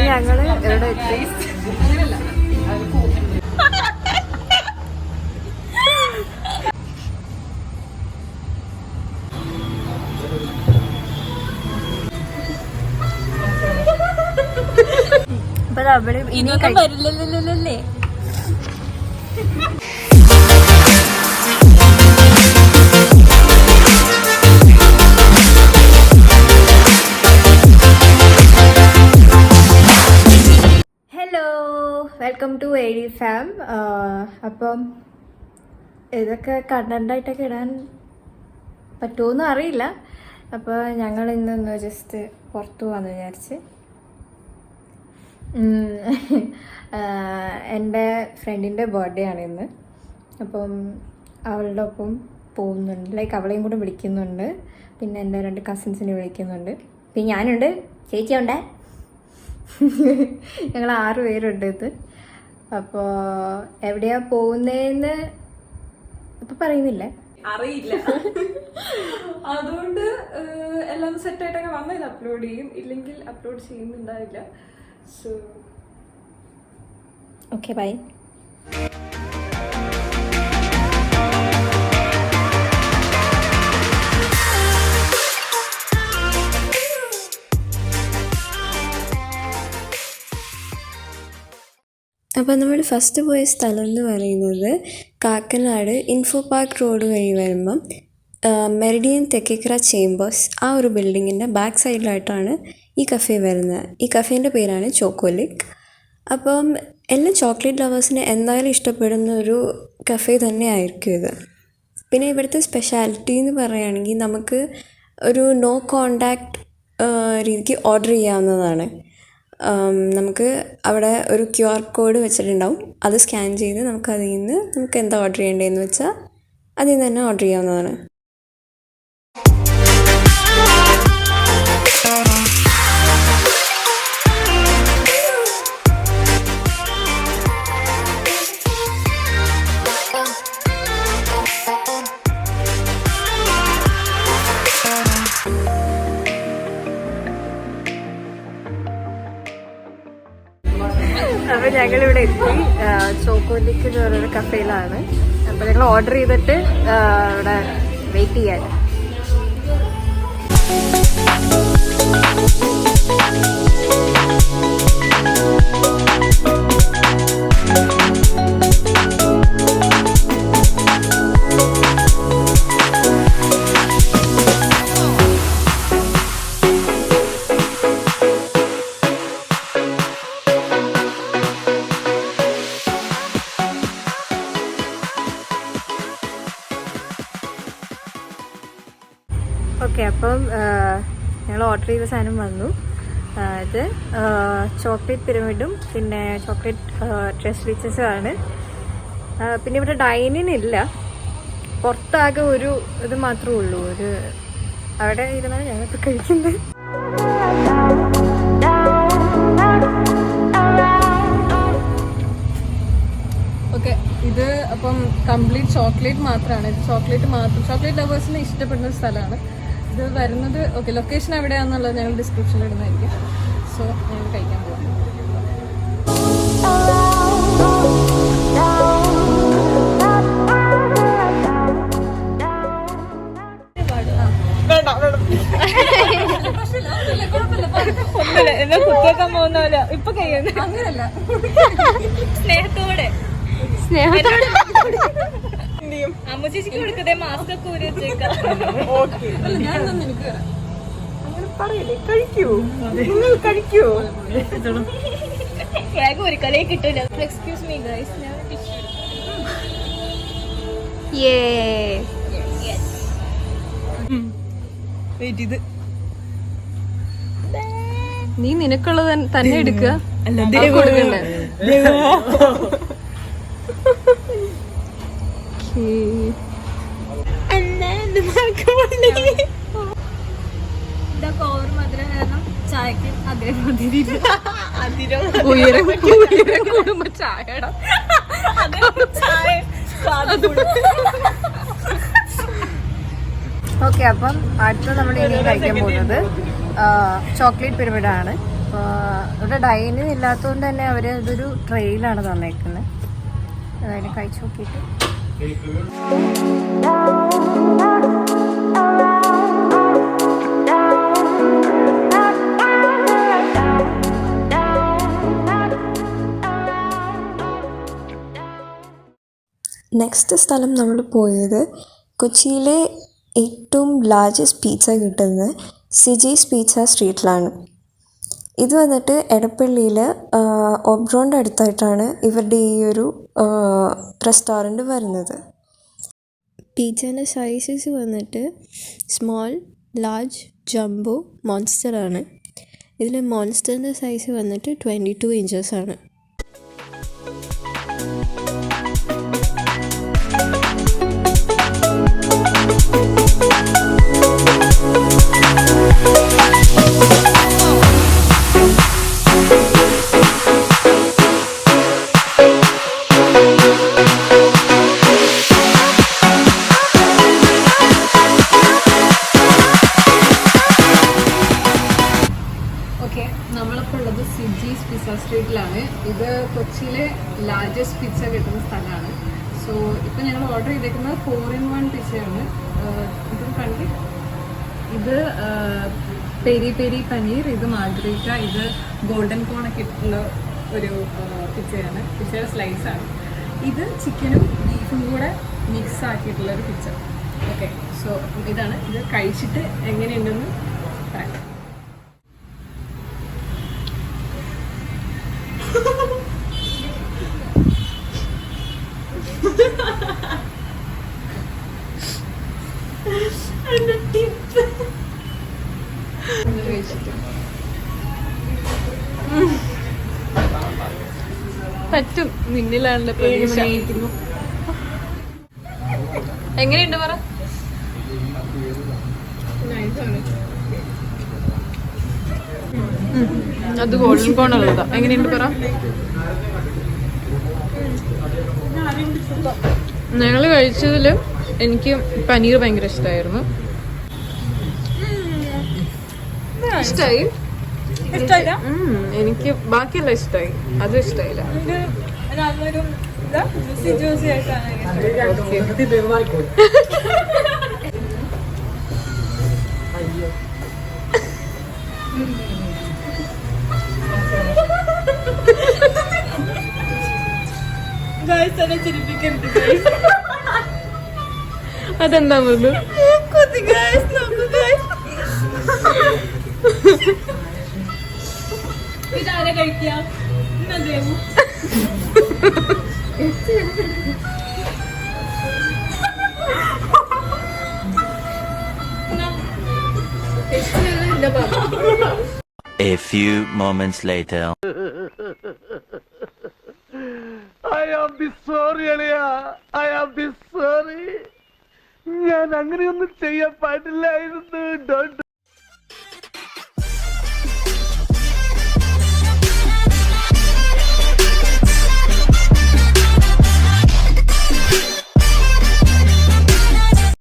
ഞങ്ങള് എവിടെ എത്തി? അപ്പൊ അവിടെ ഇനിയൊക്കെ വരില്ലല്ലേ. Welcome to AD farm. അപ്പം ഇതൊക്കെ കണ്ടൻ്റായിട്ടൊക്കെ ഇടാൻ പറ്റുമോയെന്ന് അറിയില്ല. അപ്പോൾ ഞങ്ങൾ ഇന്നൊന്ന് ജസ്റ്റ് പുറത്തു പോകാമെന്ന് വിചാരിച്ച്. എൻ്റെ ഫ്രണ്ടിൻ്റെ ബർത്ത്ഡേ ആണ് ഇന്ന്. അപ്പം അവളുടെ ഒപ്പം പോകുന്നുണ്ട്, ലൈക്ക് അവളെയും കൂടെ വിളിക്കുന്നുണ്ട്. പിന്നെ എൻ്റെ 2 കസിൻസിനെ വിളിക്കുന്നുണ്ട്. പിന്നെ ഞാനുണ്ട്, ചേച്ചിയുണ്ട്. ഞങ്ങൾ 6 പേരുണ്ട് ഇത്. അപ്പോൾ എവിടെയാ പോകുന്നതെന്ന് ഇപ്പം പറയുന്നില്ല, അറിയില്ല. അതുകൊണ്ട് എല്ലാം സെറ്റായിട്ടൊക്കെ വന്നാൽ ഇത് അപ്ലോഡ് ചെയ്യും, ഇല്ലെങ്കിൽ അപ്ലോഡ് ചെയ്യുന്നുണ്ടാവില്ല. So okay, bye. അപ്പോൾ നമ്മൾ ഫസ്റ്റ് പോയ സ്ഥലം എന്ന് പറയുന്നത് കാക്കനാട് ഇൻഫോ പാർക്ക് റോഡ് വഴി വരുമ്പം മെറിഡിയൻ തെക്കേക്കര ചേമ്പേഴ്സ് ആ ഒരു ബിൽഡിങ്ങിൻ്റെ ബാക്ക് സൈഡിലായിട്ടാണ് ഈ കഫേ വരുന്നത്. ഈ കഫേൻ്റെ പേരാണ് ചോക്കോലിക്. അപ്പം എല്ലാ ചോക്ലേറ്റ് ലവേഴ്സിനെ എന്തായാലും ഇഷ്ടപ്പെടുന്ന ഒരു കഫേ തന്നെ ആയിരിക്കും ഇത്. പിന്നെ ഇവിടുത്തെ സ്പെഷ്യാലിറ്റി എന്ന് പറയുകയാണെങ്കിൽ നമുക്ക് ഒരു നോ കോണ്ടാക്റ്റ് രീതിക്ക് ഓർഡർ ചെയ്യാവുന്നതാണ്. നമുക്ക് അവിടെ ഒരു QR കോഡ് വെച്ചിട്ടുണ്ടാവും. അത് സ്കാൻ ചെയ്ത് നമുക്കതിൽ നിന്ന് നമുക്ക് എന്താ ഓർഡർ ചെയ്യേണ്ടതെന്ന് വെച്ചാൽ അതിൽ നിന്ന് തന്നെ ഓർഡർ ചെയ്യാവുന്നതാണ്. അപ്പോൾ ഞങ്ങളിവിടെ എത്തി. ചോക്കോലിക്ക് എന്ന് പറയുന്ന കഫേയിലാണ്. അപ്പോൾ ഞങ്ങൾ ഓർഡർ ചെയ്തിട്ട് ഇവിടെ വെയിറ്റ് ചെയ്യാൻ. ഓക്കെ, അപ്പം ഞങ്ങൾ ഓർഡർ ചെയ്ത സാധനം വന്നു. ഇത് ചോക്ലേറ്റ് പിരമിഡും പിന്നെ ചോക്ലേറ്റ് ട്രസ് റിച്ചസും ആണ്. പിന്നെ ഇവിടെ ഡൈനിങ് ഇല്ല, പുറത്താകെ ഒരു ഇത് മാത്രമേ ഉള്ളൂ. ഒരു അവിടെ ഇരുന്നാണ് ഞങ്ങൾക്ക് കഴിക്കുന്നത്. ഓക്കെ, ഇത് അപ്പം കംപ്ലീറ്റ് ചോക്ലേറ്റ് മാത്രമാണ്. ഇത് ചോക്ലേറ്റ് ലവേഴ്സിനെ ഇഷ്ടപ്പെടുന്ന സ്ഥലമാണ് ഇത് വരുന്നത്. ഓക്കെ, ലൊക്കേഷൻ എവിടെയാണെന്നുള്ളത് ഞങ്ങൾ ഡിസ്ക്രിപ്ഷനിൽ ഇടുന്നതായിരിക്കും. സോ ഞങ്ങൾ കഴിക്കാൻ പോകാം. എന്നാ കുത്തിയേക്കാൻ പോകുന്ന പോലെ ഇപ്പൊ കഴിയുന്നു. അങ്ങനല്ല, സ്നേഹത്തോടെ അമ്മ ചേച്ചിക്ക് കൊടുക്കതേ മാസ്ക് ഒക്കെ ഊരി വെച്ചേക്കാം. ഞാൻ നിനക്ക് അങ്ങനെ പറയല്ലേ, കഴിക്കൂ, നിങ്ങൾ കഴിക്കൂ. വേഗം ഒരു കളി കിട്ടൂല. എക്സ്ക്യൂസ് മീ ഗൈസ്, ഞാൻ ടിഷ്യൂ ഇത് നീ നിനക്കുള്ളത് തന്നെ എടുക്കുക, കൊടുക്കണ്ടേ? ഇതൊക്കെ ഓവർ മധുരം കാരണം ചായക്ക് അതേമാതിരി ഉയരം കൂടുമ്പോ ചായയുടെ ഓക്കെ, അപ്പം അടുത്ത നമ്മൾ ഇനി കഴിക്കാൻ പോകുന്നത് ചോക്ലേറ്റ് പിരമിഡാണ്. ഇവിടെ ഡൈനിങ് ഇല്ലാത്തതുകൊണ്ട് തന്നെ അവർ ഇതൊരു ട്രെയിലാണ് തന്നേക്കുന്നത്. അതായത് കഴിച്ചു നോക്കിയിട്ട് നെക്സ്റ്റ് സ്ഥലം നമ്മൾ പോയത് കൊച്ചിയിലെ ഏറ്റവും ലാർജസ്റ്റ് പിസ്സ കിട്ടുന്നത് സിജീസ് പിസ്സ സ്ട്രീറ്റിലാണ്. ഇത് വന്നിട്ട് എടപ്പള്ളിയിൽ ഒബ്രോൻ്റെ അടുത്തായിട്ടാണ് ഇവരുടെ ഈ ഒരു റെസ്റ്റോറൻറ്റ് വരുന്നത്. പിസ്സേൻ്റെ സൈസസ് വന്നിട്ട് സ്മോൾ, ലാർജ്, ജംബോ, മോൺസ്റ്റർ ആണ്. ഇതിൽ മോൺസ്റ്ററിൻ്റെ സൈസ് വന്നിട്ട് 22 ഇഞ്ചസ് ആണ്. നമ്മളിപ്പോൾ ഉള്ളത് സിജീസ് പിസ്സ സ്ട്രീറ്റിലാണ്. ഇത് കൊച്ചിയിലെ ലാർജസ്റ്റ് പിസ്സ കിട്ടുന്ന സ്ഥലമാണ്. സോ ഇപ്പം ഞങ്ങൾ ഓർഡർ ചെയ്തേക്കുന്നത് 4-in-1 പിസ്സയാണ്. ഇത് കണ്ടി, ഇത് പെരി പെരി പനീർ, ഇത് മാർഗരീറ്റ, ഇത് ഗോൾഡൻ കോണൊക്കെ ഇട്ടുള്ള ഒരു പിസ്സയാണ്. പിസ്സയുടെ സ്ലൈസാണ്. ഇത് ചിക്കനും ബീഫും കൂടെ മിക്സ് ആക്കിയിട്ടുള്ള ഒരു പിസ്സ. ഓക്കെ, സോ ഇതാണ്. ഇത് കഴിച്ചിട്ട് എങ്ങനെയുണ്ടെന്ന് പറയാം. പറ്റും, നിന്നിലാണല്ലോ പ്രതീക്ഷ. എങ്ങനെയുണ്ട് പറ? അത് ഗോൾഡൻ കോൺ ഉള്ളതാ. എങ്ങനെയുണ്ട് പറ? ഞങ്ങൾ കഴിച്ചതിൽ എനിക്ക് പനീർ ഭയങ്കര ഇഷ്ടമായിരുന്നു. ഇഷ്ടമായി? എനിക്ക് ബാക്കിയെല്ലാം ഇഷ്ടമായി, അതും ഇഷ്ടമായില്ല. അതെന്താ മൃദു? ഇതാരെ കഴിക്കാം? A few moments later. I am sorry, Aliyah. I am sorry. ഞാൻ അങ്ങനെയൊന്നും ചെയ്യാൻ പാടില്ലായിരുന്നു.